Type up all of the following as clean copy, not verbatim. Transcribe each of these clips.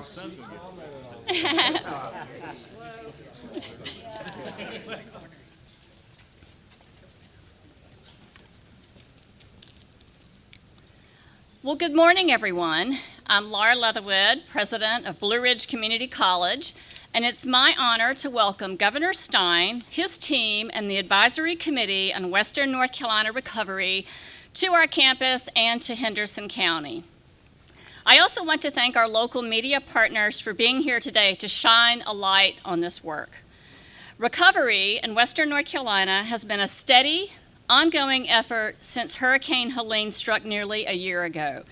son's going to get Well, good morning, everyone. I'm Laura Leatherwood, president of Blue Ridge Community College, and it's my honor to welcome Governor Stein, his team, and the Advisory Committee on Western North Carolina Recovery to our campus and to Henderson County. I also want to thank our local media partners for being here today to shine a light on this work. Recovery in Western North Carolina has been a steady, ongoing effort since Hurricane Helene struck nearly a year ago.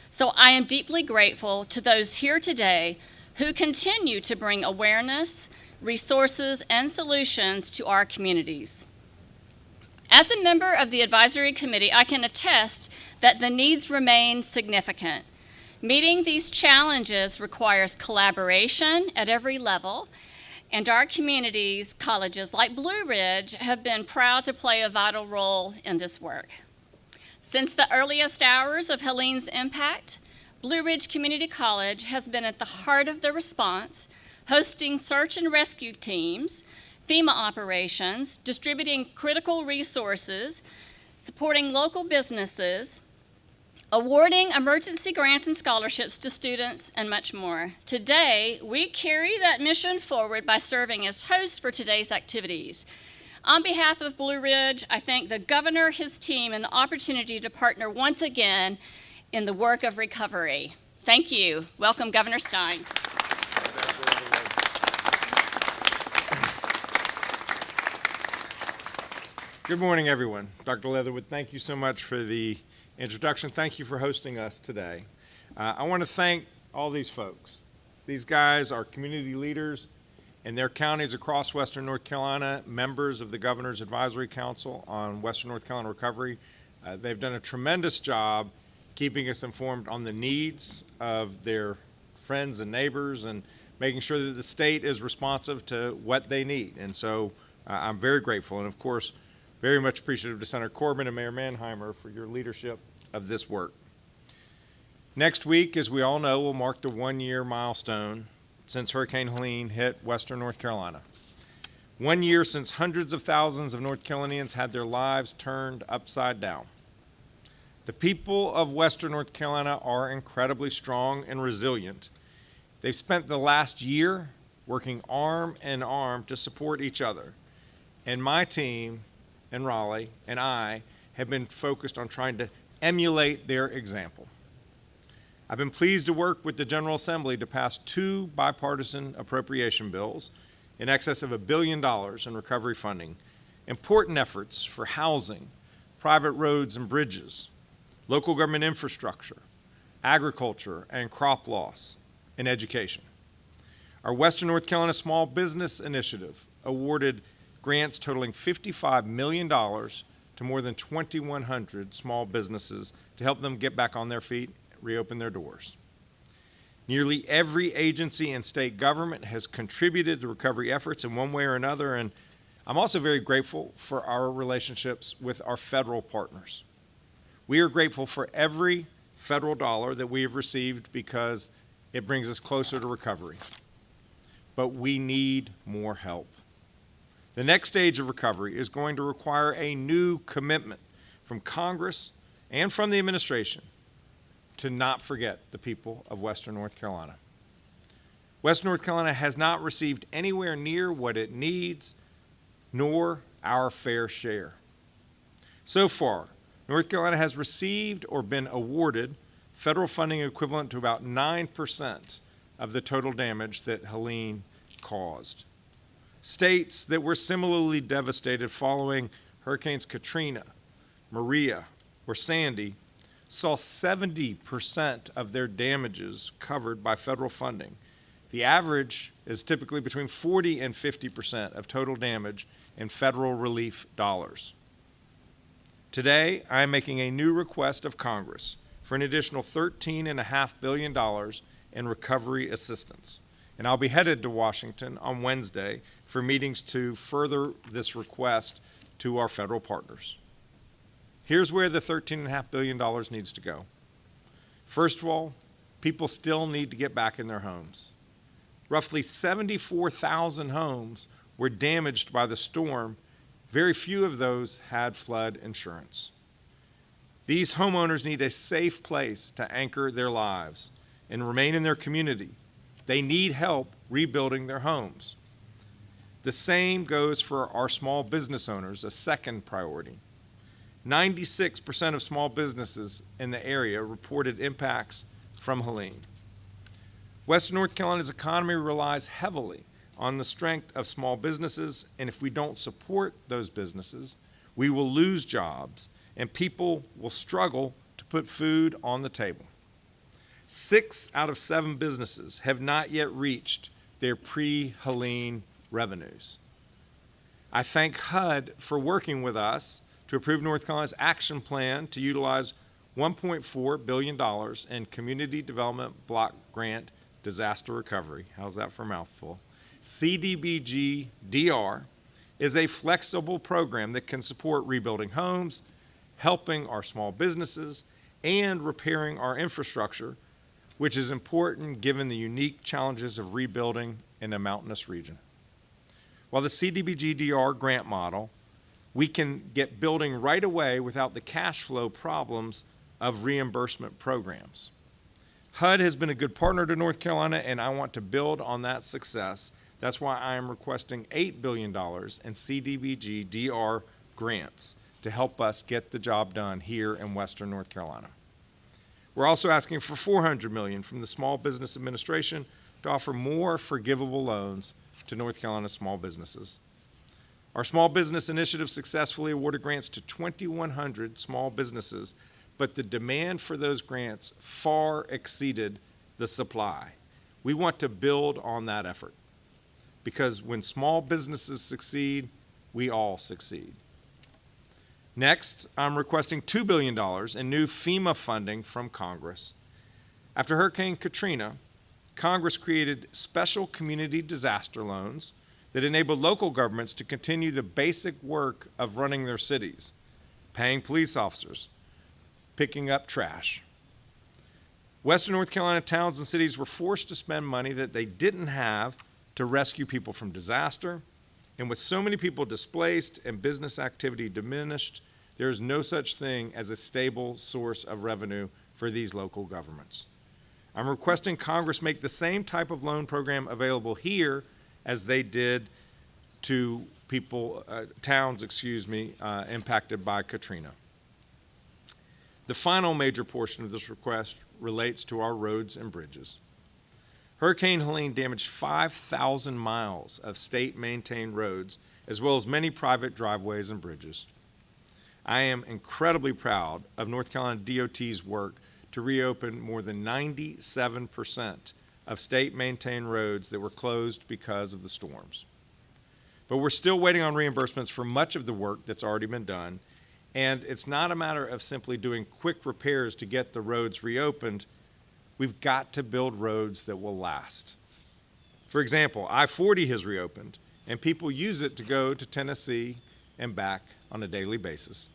So I am deeply grateful to those here today who continue to bring awareness, resources, and solutions to our communities. As a member of the advisory committee, I can attest that the needs remain significant. Meeting these challenges requires collaboration at every level, and our communities, colleges like Blue Ridge, have been proud to play a vital role in this work. Since the earliest hours of Helene's impact, Blue Ridge Community College has been at the heart of the response, hosting search and rescue teams, FEMA operations, distributing critical resources, supporting local businesses, awarding emergency grants and scholarships to students, and much more. Today, we carry that mission forward by serving as hosts for today's activities. On behalf of Blue Ridge, I thank the governor, his team, and the opportunity to partner once again in the work of recovery. Thank you. Welcome, Governor Stein. Good morning, everyone. Dr. Leatherwood, thank you so much for the introduction. Thank you for hosting us today. I want to thank all these folks. These guys are community leaders in their counties across Western North Carolina, members of the Governor's Advisory Council on Western North Carolina Recovery. They've done a tremendous job keeping us informed on the needs of their friends and neighbors and making sure that the state is responsive to what they need. And so I'm very grateful, and of course, very much appreciative to Senator Corbin and Mayor Manheimer for your leadership of this work. Next week, as we all know, will mark the one-year milestone since Hurricane Helene hit Western North Carolina. 1 year since hundreds of thousands of North Carolinians had their lives turned upside down. The people of Western North Carolina are incredibly strong and resilient. They've spent the last year working arm in arm to support each other. And my team in Raleigh and I have been focused on trying to emulate their example. I've been pleased to work with the General Assembly to pass 2 bipartisan appropriation bills in excess of $1 billion in recovery funding, important efforts for housing, private roads and bridges, local government infrastructure, agriculture and crop loss, and education. Our Western North Carolina Small Business Initiative awarded grants totaling $55 million to more than 2,100 small businesses to help them get back on their feet, reopen their doors. Nearly every agency and state government has contributed to recovery efforts in one way or another, and I'm also very grateful for our relationships with our federal partners. We are grateful for every federal dollar that we have received because it brings us closer to recovery. But we need more help. The next stage of recovery is going to require a new commitment from Congress and from the administration to not forget the people of Western North Carolina. Western North Carolina has not received anywhere near what it needs, nor our fair share. So far, North Carolina has received or been awarded federal funding equivalent to about 9% of the total damage that Helene caused. States that were similarly devastated following Hurricanes Katrina, Maria, or Sandy saw 70% of their damages covered by federal funding. The average is typically between 40 and 50% of total damage in federal relief dollars. Today, I am making a new request of Congress for an additional $13.5 billion in recovery assistance. And I'll be headed to Washington on Wednesday for meetings to further this request to our federal partners. Here's where the $13.5 billion needs to go. First of all, people still need to get back in their homes. Roughly 74,000 homes were damaged by the storm. Very few of those had flood insurance. These homeowners need a safe place to anchor their lives and remain in their community. They need help rebuilding their homes. The same goes for our small business owners, a second priority. 96% of small businesses in the area reported impacts from Helene. Western North Carolina's economy relies heavily on the strength of small businesses, and if we don't support those businesses, we will lose jobs and people will struggle to put food on the table. 6 out of 7 businesses have not yet reached their pre-Helene revenues. I thank HUD for working with us to approve North Carolina's action plan to utilize $1.4 billion in Community Development Block Grant Disaster Recovery. How's that for a mouthful? CDBG-DR is a flexible program that can support rebuilding homes, helping our small businesses, and repairing our infrastructure, which is important given the unique challenges of rebuilding in a mountainous region. While the CDBG-DR grant model, we can get building right away without the cash flow problems of reimbursement programs. HUD has been a good partner to North Carolina, and I want to build on that success. That's why I am requesting $8 billion in CDBG-DR grants to help us get the job done here in Western North Carolina. We're also asking for $400 million from the Small Business Administration to offer more forgivable loans to North Carolina small businesses. Our small business initiative successfully awarded grants to 2,100 small businesses, but the demand for those grants far exceeded the supply. We want to build on that effort because when small businesses succeed, we all succeed. Next, I'm requesting $2 billion in new FEMA funding from Congress. After Hurricane Katrina, Congress created special community disaster loans that enabled local governments to continue the basic work of running their cities, paying police officers, picking up trash. Western North Carolina towns and cities were forced to spend money that they didn't have to rescue people from disaster, and with so many people displaced and business activity diminished, there is no such thing as a stable source of revenue for these local governments. I'm requesting Congress make the same type of loan program available here as they did to people, towns impacted by Katrina. The final major portion of this request relates to our roads and bridges. Hurricane Helene damaged 5,000 miles of state-maintained roads, as well as many private driveways and bridges. I am incredibly proud of North Carolina DOT's work to reopen more than 97% of state-maintained roads that were closed because of the storms. But we're still waiting on reimbursements for much of the work that's already been done, and it's not a matter of simply doing quick repairs to get the roads reopened. We've got to build roads that will last. For example, I-40 has reopened, and people use it to go to Tennessee and back on a daily basis.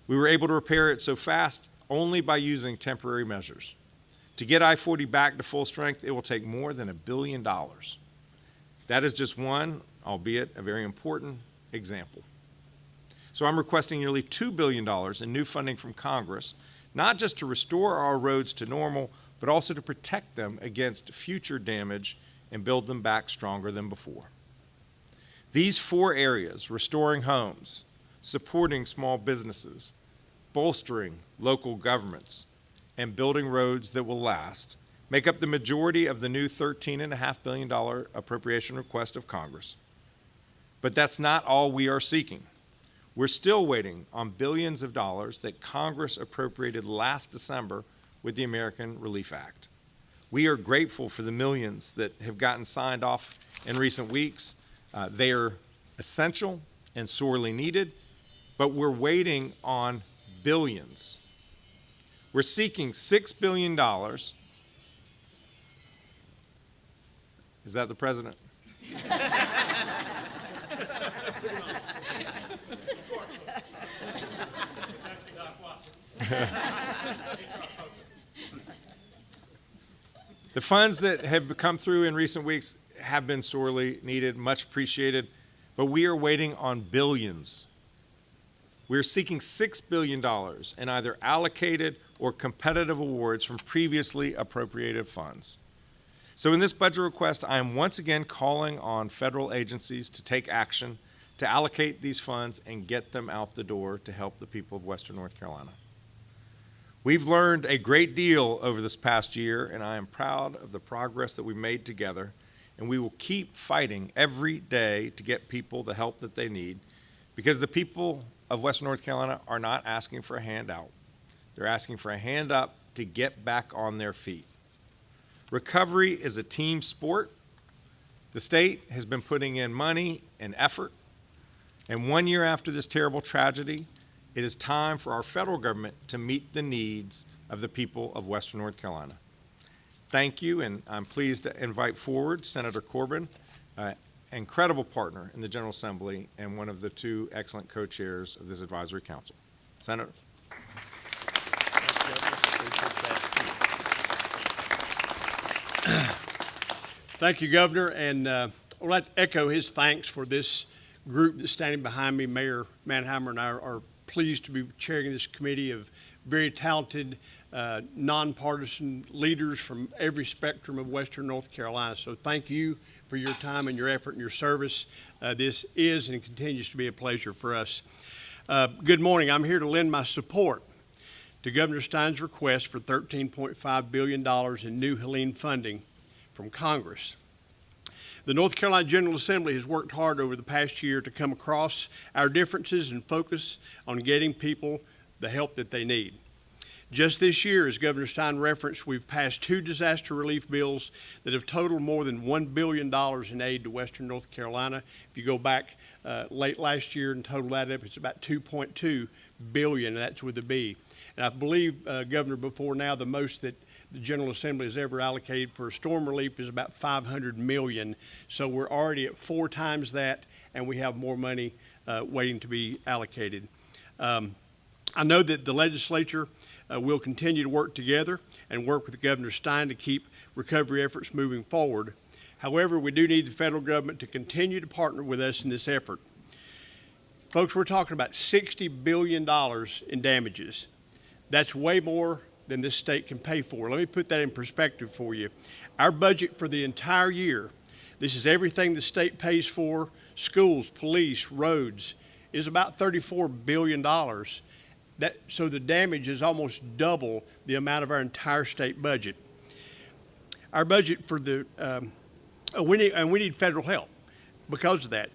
We were able to repair it so fast only by using temporary measures. To get I-40 back to full strength, it will take more than $1 billion. That is just one, albeit a very important, example. So I'm requesting nearly $2 billion in new funding from Congress, not just to restore our roads to normal, but also to protect them against future damage and build them back stronger than before. These 4 areas, restoring homes, supporting small businesses, bolstering local governments, and building roads that will last, make up the majority of the new $13.5 billion appropriation request of Congress. But that's not all we are seeking. We're still waiting on billions of dollars that Congress appropriated last December with the American Relief Act. We are grateful for the millions that have gotten signed off in recent weeks. They are essential and sorely needed, but we're waiting on billions. We're seeking $6 billion. Is that the president? The funds that have come through in recent weeks have been sorely needed, much appreciated, but we are waiting on billions. We're seeking $6 billion in either allocated or competitive awards from previously appropriated funds. So in this budget request, I am once again calling on federal agencies to take action to allocate these funds and get them out the door to help the people of Western North Carolina. We've learned a great deal over this past year, and I am proud of the progress that we've made together, and we will keep fighting every day to get people the help that they need, because the people of Western North Carolina are not asking for a handout. They're asking for a hand up to get back on their feet. Recovery is a team sport. The state has been putting in money and effort, and 1 year after this terrible tragedy, it is time for our federal government to meet the needs of the people of Western North Carolina. Thank you, and I'm pleased to invite forward Senator Corbin, incredible partner in the General Assembly and one of the two excellent co-chairs of this advisory council. Senator. Thank you, Governor, and I'd like to echo his thanks for this group that's standing behind me. Mayor Manheimer and I are pleased to be chairing this committee of very talented, nonpartisan leaders from every spectrum of Western North Carolina. So thank you for your time and your effort and your service. This is and continues to be a pleasure for us. Good morning. I'm here to lend my support to Governor Stein's request for $13.5 billion in new Helene funding from Congress. The North Carolina General Assembly has worked hard over the past year to come across our differences and focus on getting people the help that they need. Just this year, as Governor Stein referenced, we've passed 2 disaster relief bills that have totaled more than $1 billion in aid to Western North Carolina. If you go back late last year and total that up, it's about $2.2 billion, and that's with a B. And I believe, Governor, before now, the most that the General Assembly has ever allocated for storm relief is about $500 million. So we're already at 4 times that, and we have more money waiting to be allocated. I know that the legislature will continue to work together and work with Governor Stein to keep recovery efforts moving forward. However, we do need the federal government to continue to partner with us in this effort. Folks, we're talking about $60 billion in damages. That's way more than this state can pay for. Let me put that in perspective for you. Our budget for the entire year, this is everything the state pays for, schools, police, roads, is about $34 billion. So the damage is almost double the amount of our entire state budget. Our budget for the, we need federal help because of that.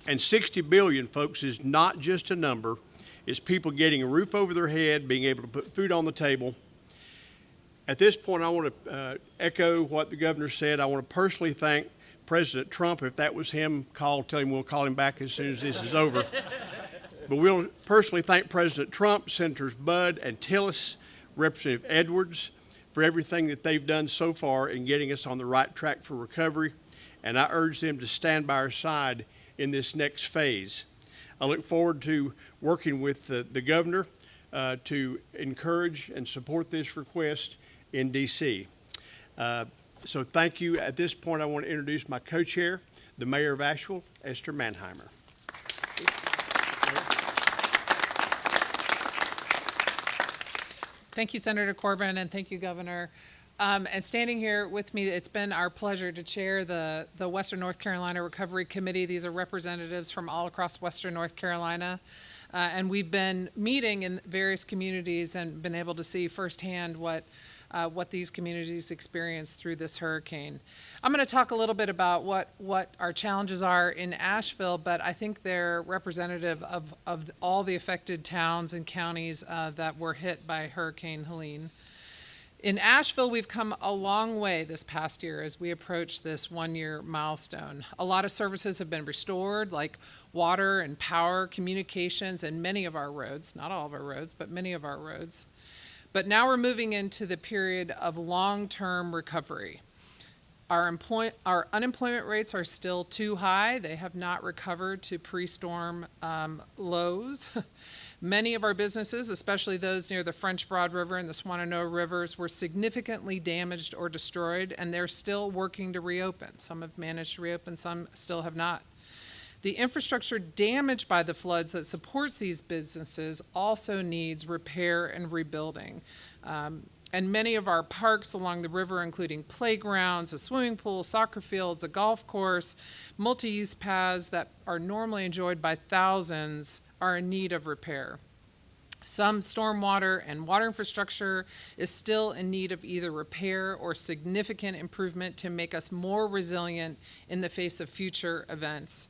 And $60 billion, folks, is not just a number. It's people getting a roof over their head, being able to put food on the table. At this point, I want to echo what the governor said. I want to personally thank President Trump. If that was him, tell him we'll call him back as soon as this is over. But we'll personally thank President Trump, Senators Budd and Tillis, Representative Edwards, for everything that they've done so far in getting us on the right track for recovery. And I urge them to stand by our side in this next phase. I look forward to working with the governor to encourage and support this request in D.C. So thank you. At this point, I want to introduce my co-chair, the Mayor of Asheville, Esther Manheimer. Thank you, Senator Corbin, and thank you, Governor. And standing here with me, it's been our pleasure to chair the Western North Carolina Recovery Committee. These are representatives from all across Western North Carolina. And we've been meeting in various communities and been able to see firsthand what these communities experienced through this hurricane. I'm going to talk a little bit about what our challenges are in Asheville, but I think they're representative of all the affected towns and counties that were hit by Hurricane Helene. In Asheville, we've come a long way this past year as we approach this 1-year milestone. A lot of services have been restored, like water and power, communications, and many of our roads, not all of our roads, but many of our roads. But now we're moving into the period of long-term recovery. Our unemployment rates are still too high. They have not recovered to pre-storm lows. Many of our businesses, especially those near the French Broad River and the Swananoa Rivers, were significantly damaged or destroyed, and they're still working to reopen. Some have managed to reopen, some still have not. The infrastructure damaged by the floods that supports these businesses also needs repair and rebuilding. And many of our parks along the river, including playgrounds, a swimming pool, soccer fields, a golf course, multi-use paths that are normally enjoyed by thousands, are in need of repair. Some stormwater and water infrastructure is still in need of either repair or significant improvement to make us more resilient in the face of future events.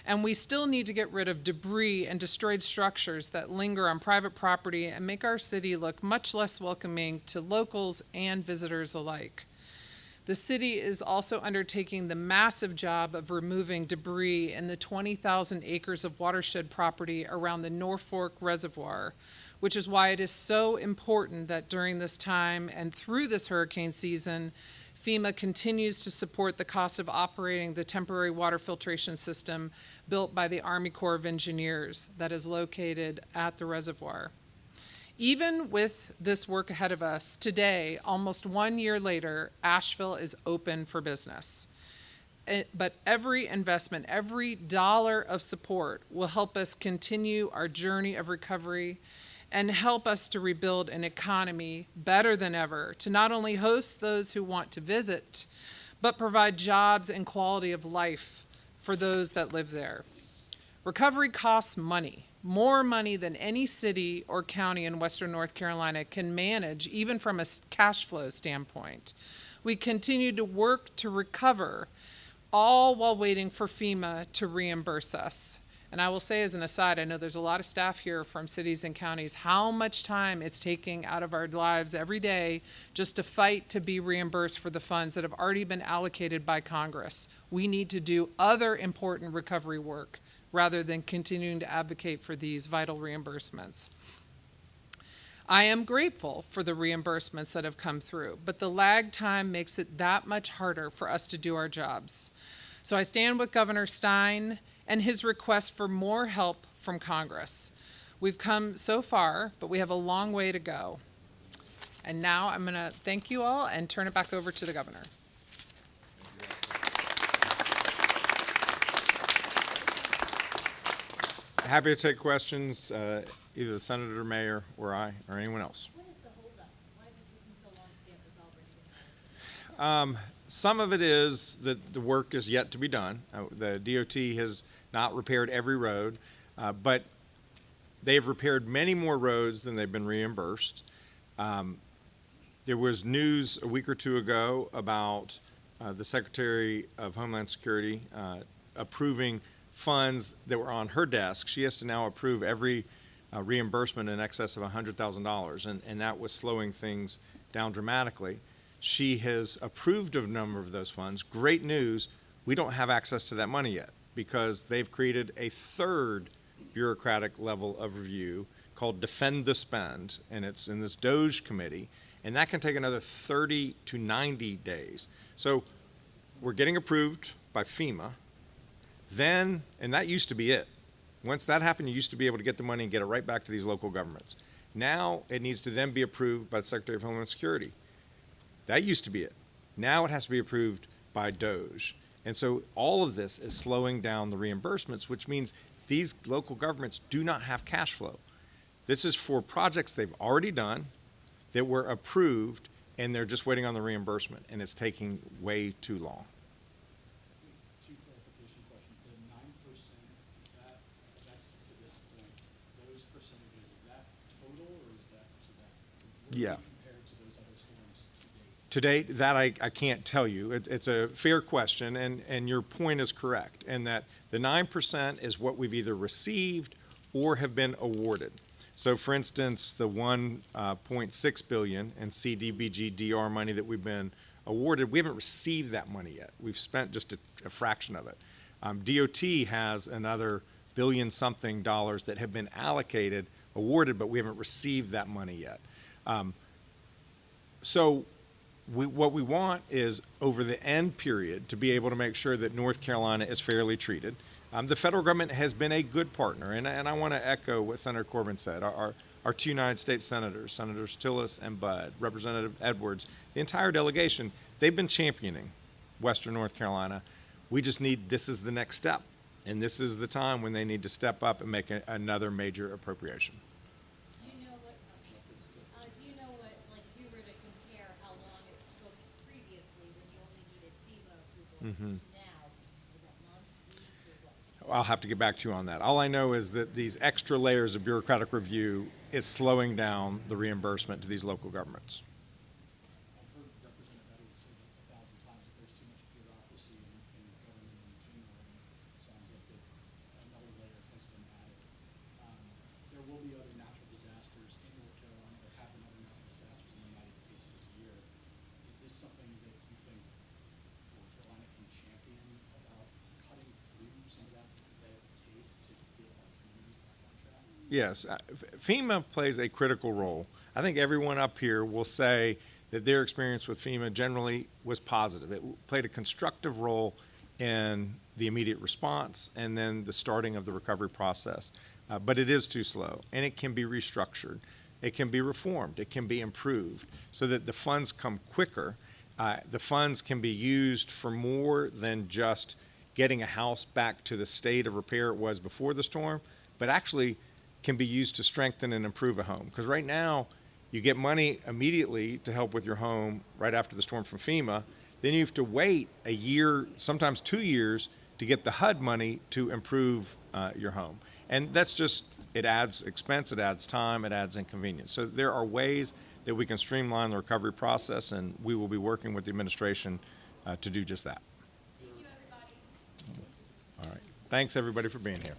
And we still need to get rid of debris and destroyed structures that linger on private property and make our city look much less welcoming to locals and visitors alike. The city is also undertaking the massive job of removing debris in the 20,000 acres of watershed property around the Norfolk Reservoir, which is why it is so important that during this time and through this hurricane season, FEMA continues to support the cost of operating the temporary water filtration system built by the Army Corps of Engineers that is located at the reservoir. Even with this work ahead of us, today, almost 1 year later, Asheville is open for business. But every investment, every dollar of support will help us continue our journey of recovery and help us to rebuild an economy better than ever, to not only host those who want to visit, but provide jobs and quality of life for those that live there. Recovery costs money. More money than any city or county in Western North Carolina can manage, even from a cash flow standpoint. We continue to work to recover, all while waiting for FEMA to reimburse us. And I will say as an aside, I know there's a lot of staff here from cities and counties, how much time it's taking out of our lives every day just to fight to be reimbursed for the funds that have already been allocated by Congress. We need to do other important recovery work rather than continuing to advocate for these vital reimbursements. I am grateful for the reimbursements that have come through, but the lag time makes it that much harder for us to do our jobs. So I stand with Governor Stein and his request for more help from Congress. We've come so far, but we have a long way to go. And now I'm going to thank you all and turn it back over to the governor. Happy to take questions, either the senator, or mayor, or I, or anyone else. What is the holdup? Why is it taking so long to get this all ready to go? Some of it is that the work is yet to be done. The DOT has not repaired every road, but they've repaired many more roads than they've been reimbursed. There was news a week or two ago about the Secretary of Homeland Security approving funds that were on her desk. She has to now approve every reimbursement in excess of $100,000, and that was slowing things down dramatically. She has approved a number of those funds. Great news, we don't have access to that money yet because they've created a third bureaucratic level of review called Defend the Spend, and it's in this DOGE committee, and that can take another 30 to 90 days. So we're getting approved by FEMA. Then, and that used to be it. Once that happened, you used to be able to get the money and get it right back to these local governments. Now it needs to then be approved by the Secretary of Homeland Security. That used to be it. Now it has to be approved by DOGE. And so all of this is slowing down the reimbursements, which means these local governments do not have cash flow. This is for projects they've already done that were approved, and they're just waiting on the reimbursement, and it's taking way too long. Two clarification questions. The 9%, is that's to this point, those percentages, is that total or is that to that? Yeah. Compared to those other storms to date? To date, that I can't tell you. It's a fair question, and your point is correct, in that the 9% is what we've either received or have been awarded. So for instance, the $1.6 billion in CDBG DR money that we've been awarded, we haven't received that money yet. We've spent just a fraction of it. DOT has another billion-something dollars that have been allocated, awarded, but we haven't received that money yet. So what we want is, over the end period, to be able to make sure that North Carolina is fairly treated. The federal government has been a good partner, and I want to echo what Senator Corbin said. Our two United States senators, Senators Tillis and Budd, Representative Edwards, the entire delegation, they've been championing Western North Carolina. We just need, this is the next step, and this is the time when they need to step up and make another major appropriation. Do you know what, like, if you were to compare how long it took previously when you only needed FEMA approval to now, is that months, weeks, or what? I'll have to get back to you on that. All I know is that these extra layers of bureaucratic review is slowing down the reimbursement to these local governments. I've heard Representative Edwards say that 1,000 times that there's too much bureaucracy in government in general, and it sounds like that another layer has been added. There will be other natural disasters in North Carolina. There have been other natural disasters in the United States this year. Is this something that you think North Carolina can champion about cutting through some of that red tape to get our communities back on track? Yes, FEMA plays a critical role. I think everyone up here will say that their experience with FEMA generally was positive. It played a constructive role in the immediate response and then the starting of the recovery process. But it is too slow, and it can be restructured. It can be reformed. It can be improved so that the funds come quicker. The funds can be used for more than just getting a house back to the state of repair it was before the storm, but actually can be used to strengthen and improve a home. Because right now, you get money immediately to help with your home right after the storm from FEMA. Then you have to wait a year, sometimes 2 years, to get the HUD money to improve your home. And that's just, it adds expense, it adds time, it adds inconvenience. So there are ways that we can streamline the recovery process, and we will be working with the administration to do just that. Thank you, everybody. All right. Thanks, everybody, for being here.